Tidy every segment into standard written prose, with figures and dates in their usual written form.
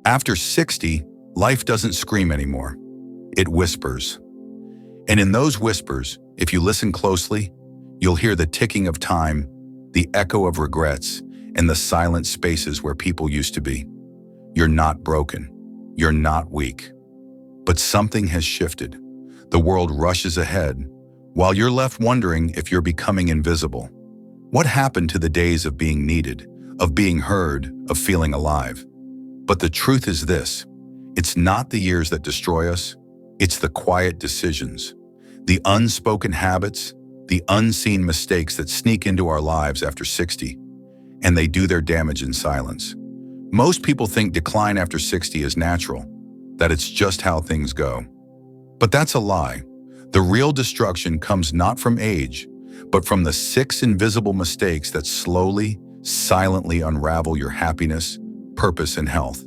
After 60, life doesn't scream anymore. It whispers. And in those whispers, if you listen closely, you'll hear the ticking of time, the echo of regrets, and the silent spaces where people used to be. You're not broken. You're not weak. But something has shifted. The world rushes ahead, while you're left wondering if you're becoming invisible. What happened to the days of being needed, of being heard, of feeling alive? But the truth is this: it's not the years that destroy us, it's the quiet decisions, the unspoken habits, the unseen mistakes that sneak into our lives after 60, and they do their damage in silence. Most people think decline after 60 is natural, that it's just how things go. But that's a lie. The real destruction comes not from age, but from the 6 invisible mistakes that slowly, silently unravel your happiness, purpose, and health.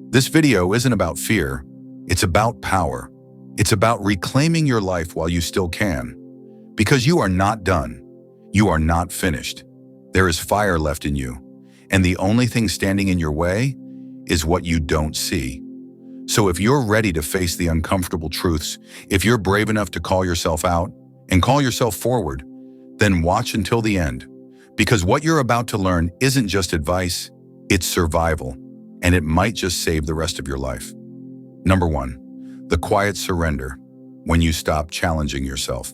This video isn't about fear, it's about power. It's about reclaiming your life while you still can. Because you are not done. You are not finished. There is fire left in you, and the only thing standing in your way is what you don't see. So if you're ready to face the uncomfortable truths, if you're brave enough to call yourself out and call yourself forward, then watch until the end. Because what you're about to learn isn't just advice, it's survival, and it might just save the rest of your life. Number 1, the quiet surrender, when you stop challenging yourself.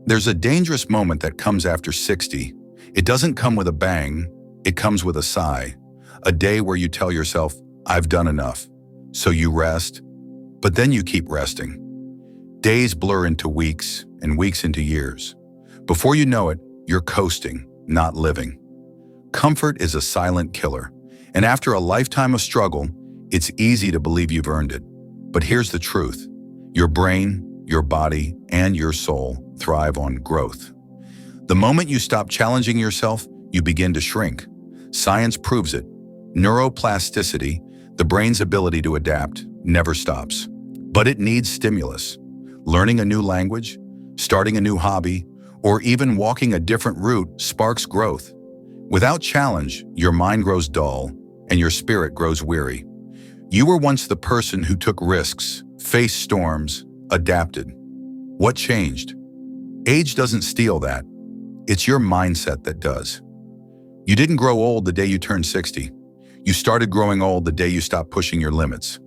There's a dangerous moment that comes after 60. It doesn't come with a bang, it comes with a sigh. A day where you tell yourself, I've done enough. So you rest, but then you keep resting. Days blur into weeks, and weeks into years. Before you know it, you're coasting, not living. Comfort is a silent killer, and after a lifetime of struggle, it's easy to believe you've earned it. But here's the truth. Your brain, your body, and your soul thrive on growth. The moment you stop challenging yourself, you begin to shrink. Science proves it. Neuroplasticity, the brain's ability to adapt, never stops. But it needs stimulus. Learning a new language, starting a new hobby, or even walking a different route sparks growth. Without challenge, your mind grows dull and your spirit grows weary. You were once the person who took risks, faced storms, adapted. What changed? Age doesn't steal that. It's your mindset that does. You didn't grow old the day you turned 60. You started growing old the day you stopped pushing your limits.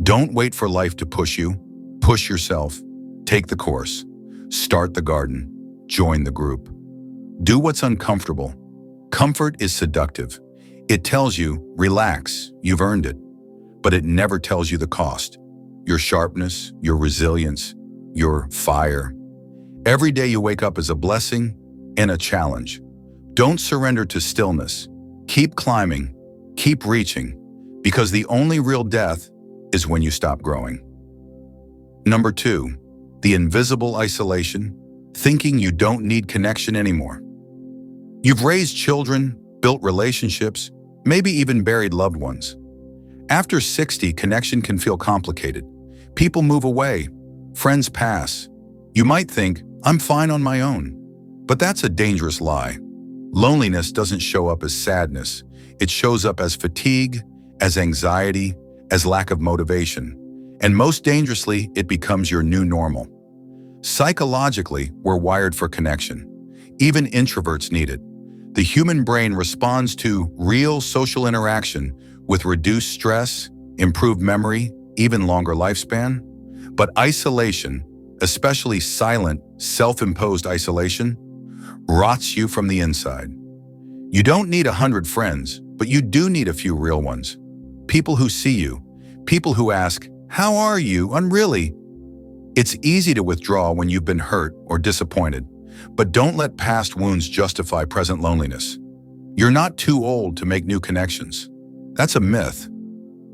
Don't wait for life to push you. Push yourself. Take the course. Start the garden. Join the group. Do what's uncomfortable. Comfort is seductive. It tells you, relax, you've earned it. But it never tells you the cost. Your sharpness, your resilience, your fire. Every day you wake up is a blessing and a challenge. Don't surrender to stillness. Keep climbing. Keep reaching, because the only real death is when you stop growing. Number 2, the invisible isolation, thinking you don't need connection anymore. You've raised children, built relationships, maybe even buried loved ones. After 60, connection can feel complicated. People move away, friends pass. You might think, I'm fine on my own. But that's a dangerous lie. Loneliness doesn't show up as sadness. It shows up as fatigue, as anxiety, as lack of motivation. And most dangerously, it becomes your new normal. Psychologically, we're wired for connection. Even introverts need it. The human brain responds to real social interaction with reduced stress, improved memory, even longer lifespan. But isolation, especially silent, self-imposed isolation, rots you from the inside. You don't need 100 friends, but you do need a few real ones. People who see you, people who ask, how are you? And really, it's easy to withdraw when you've been hurt or disappointed, but don't let past wounds justify present loneliness. You're not too old to make new connections. That's a myth.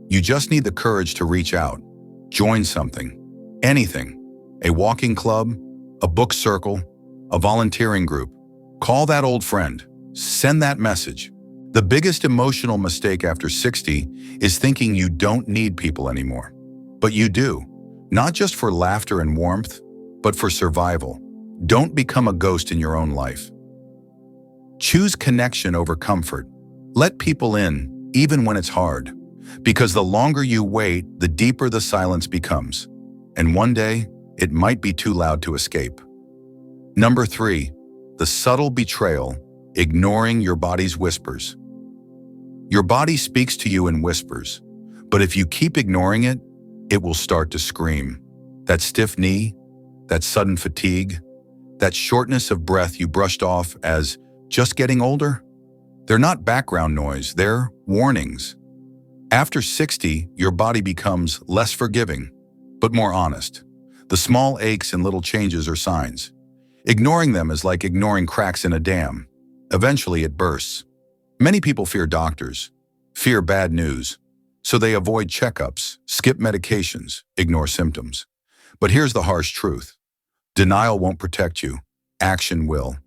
You just need the courage to reach out, join something, anything, a walking club, a book circle, a volunteering group. Call that old friend, send that message. The biggest emotional mistake after 60 is thinking you don't need people anymore. But you do, not just for laughter and warmth, but for survival. Don't become a ghost in your own life. Choose connection over comfort. Let people in, even when it's hard. Because the longer you wait, the deeper the silence becomes. And one day, it might be too loud to escape. Number 3, the subtle betrayal, ignoring your body's whispers. Your body speaks to you in whispers, but if you keep ignoring it, it will start to scream. That stiff knee, that sudden fatigue, that shortness of breath you brushed off as just getting older, they're not background noise, they're warnings. After 60, your body becomes less forgiving, but more honest. The small aches and little changes are signs. Ignoring them is like ignoring cracks in a dam. Eventually it bursts. Many people fear doctors, fear bad news, so they avoid checkups, skip medications, ignore symptoms. But here's the harsh truth. Denial won't protect you. Action will.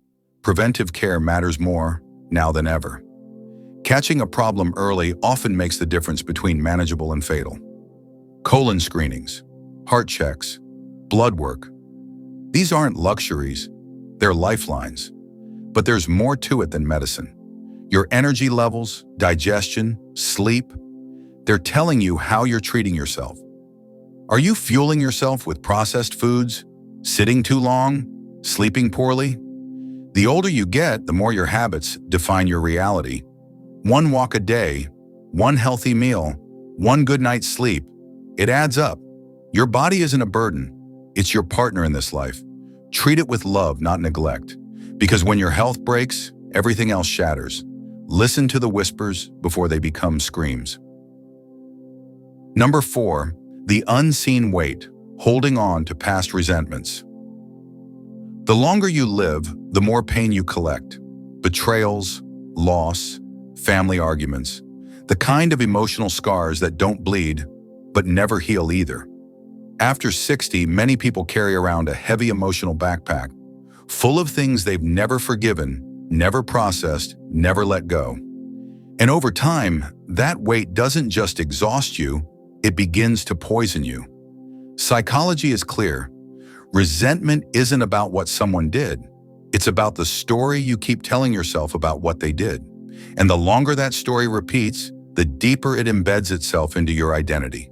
Preventive care matters more now than ever. Catching a problem early often makes the difference between manageable and fatal. Colon screenings, heart checks, blood work. These aren't luxuries, they're lifelines. But there's more to it than medicine. Your energy levels, digestion, sleep, they're telling you how you're treating yourself. Are you fueling yourself with processed foods, sitting too long, sleeping poorly? The older you get, the more your habits define your reality. One walk a day, one healthy meal, one good night's sleep, it adds up. Your body isn't a burden, it's your partner in this life. Treat it with love, not neglect. Because when your health breaks, everything else shatters. Listen to the whispers before they become screams. Number 4, the unseen weight, holding on to past resentments. The longer you live, the more pain you collect. Betrayals, loss, family arguments, the kind of emotional scars that don't bleed, but never heal either. After 60, many people carry around a heavy emotional backpack, full of things they've never forgiven, never processed, never let go. And over time, that weight doesn't just exhaust you, it begins to poison you. Psychology is clear. Resentment isn't about what someone did. It's about the story you keep telling yourself about what they did. And the longer that story repeats, the deeper it embeds itself into your identity.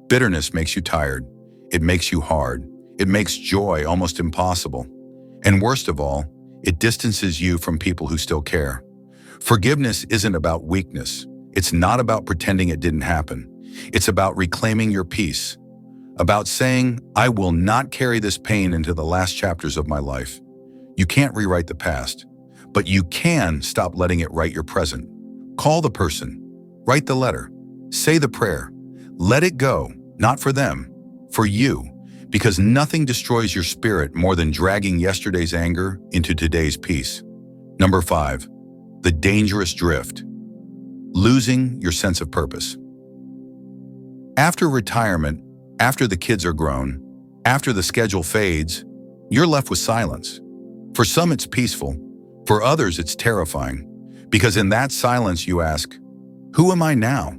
Bitterness makes you tired. It makes you hard. It makes joy almost impossible. And worst of all, it distances you from people who still care. Forgiveness isn't about weakness. It's not about pretending it didn't happen. It's about reclaiming your peace. About saying, I will not carry this pain into the last chapters of my life. You can't rewrite the past, but you can stop letting it write your present. Call the person, write the letter, say the prayer. Let it go, not for them, for you, because nothing destroys your spirit more than dragging yesterday's anger into today's peace. Number 5, the dangerous drift, losing your sense of purpose. After retirement, after the kids are grown, after the schedule fades, you're left with silence. For some, it's peaceful. For others, it's terrifying. Because in that silence, you ask, who am I now?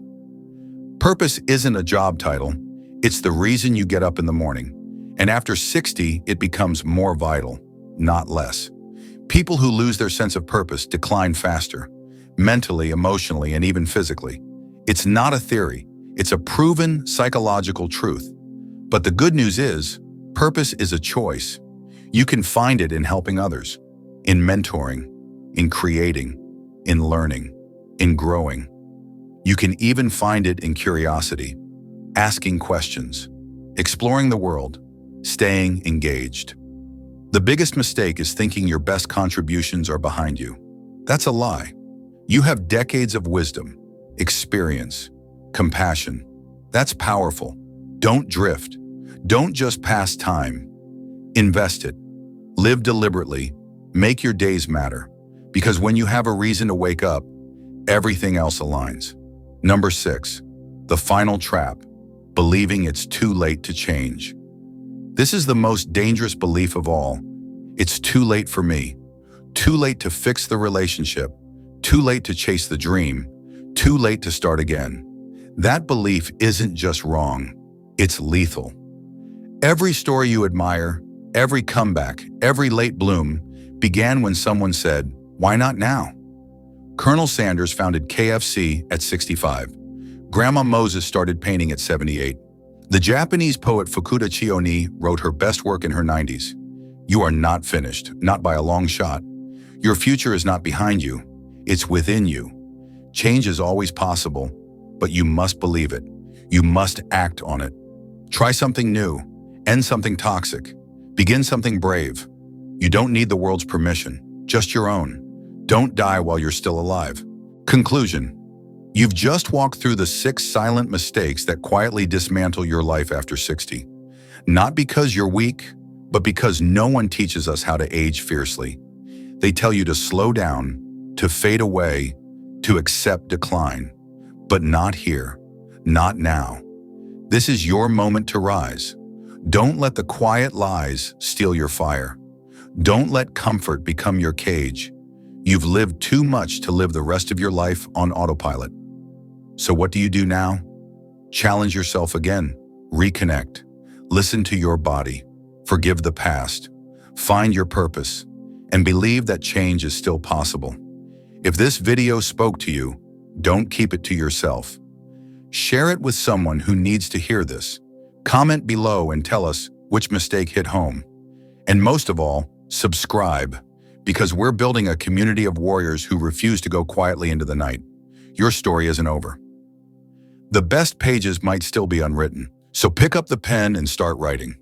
Purpose isn't a job title. It's the reason you get up in the morning. And after 60, it becomes more vital, not less. People who lose their sense of purpose decline faster, mentally, emotionally, and even physically. It's not a theory. It's a proven psychological truth. But the good news is, purpose is a choice. You can find it in helping others, in mentoring, in creating, in learning, in growing. You can even find it in curiosity, asking questions, exploring the world, staying engaged. The biggest mistake is thinking your best contributions are behind you. That's a lie. You have decades of wisdom, experience, compassion. That's powerful. Don't drift. Don't just pass time. Invest it. Live deliberately. Make your days matter. Because when you have a reason to wake up, everything else aligns. Number 6, the final trap, believing it's too late to change. This is the most dangerous belief of all. It's too late for me. Too late to fix the relationship. Too late to chase the dream. Too late to start again. That belief isn't just wrong, it's lethal. Every story you admire, every comeback, every late bloom began when someone said, why not now? Colonel Sanders founded KFC at 65. Grandma Moses started painting at 78. The Japanese poet Fukuda Chiyonie wrote her best work in her 90s. You are not finished, not by a long shot. Your future is not behind you, it's within you. Change is always possible, but you must believe it. You must act on it. Try something new, end something toxic, begin something brave. You don't need the world's permission, just your own. Don't die while you're still alive. Conclusion. You've just walked through the 6 silent mistakes that quietly dismantle your life after 60. Not because you're weak, but because no one teaches us how to age fiercely. They tell you to slow down, to fade away, to accept decline. But not here, not now. This is your moment to rise. Don't let the quiet lies steal your fire. Don't let comfort become your cage. You've lived too much to live the rest of your life on autopilot. So what do you do now? Challenge yourself again. Reconnect. Listen to your body. Forgive the past. Find your purpose. And believe that change is still possible. If this video spoke to you, don't keep it to yourself. Share it with someone who needs to hear this. Comment below and tell us which mistake hit home. And most of all, subscribe, because we're building a community of warriors who refuse to go quietly into the night. Your story isn't over. The best pages might still be unwritten, so pick up the pen and start writing.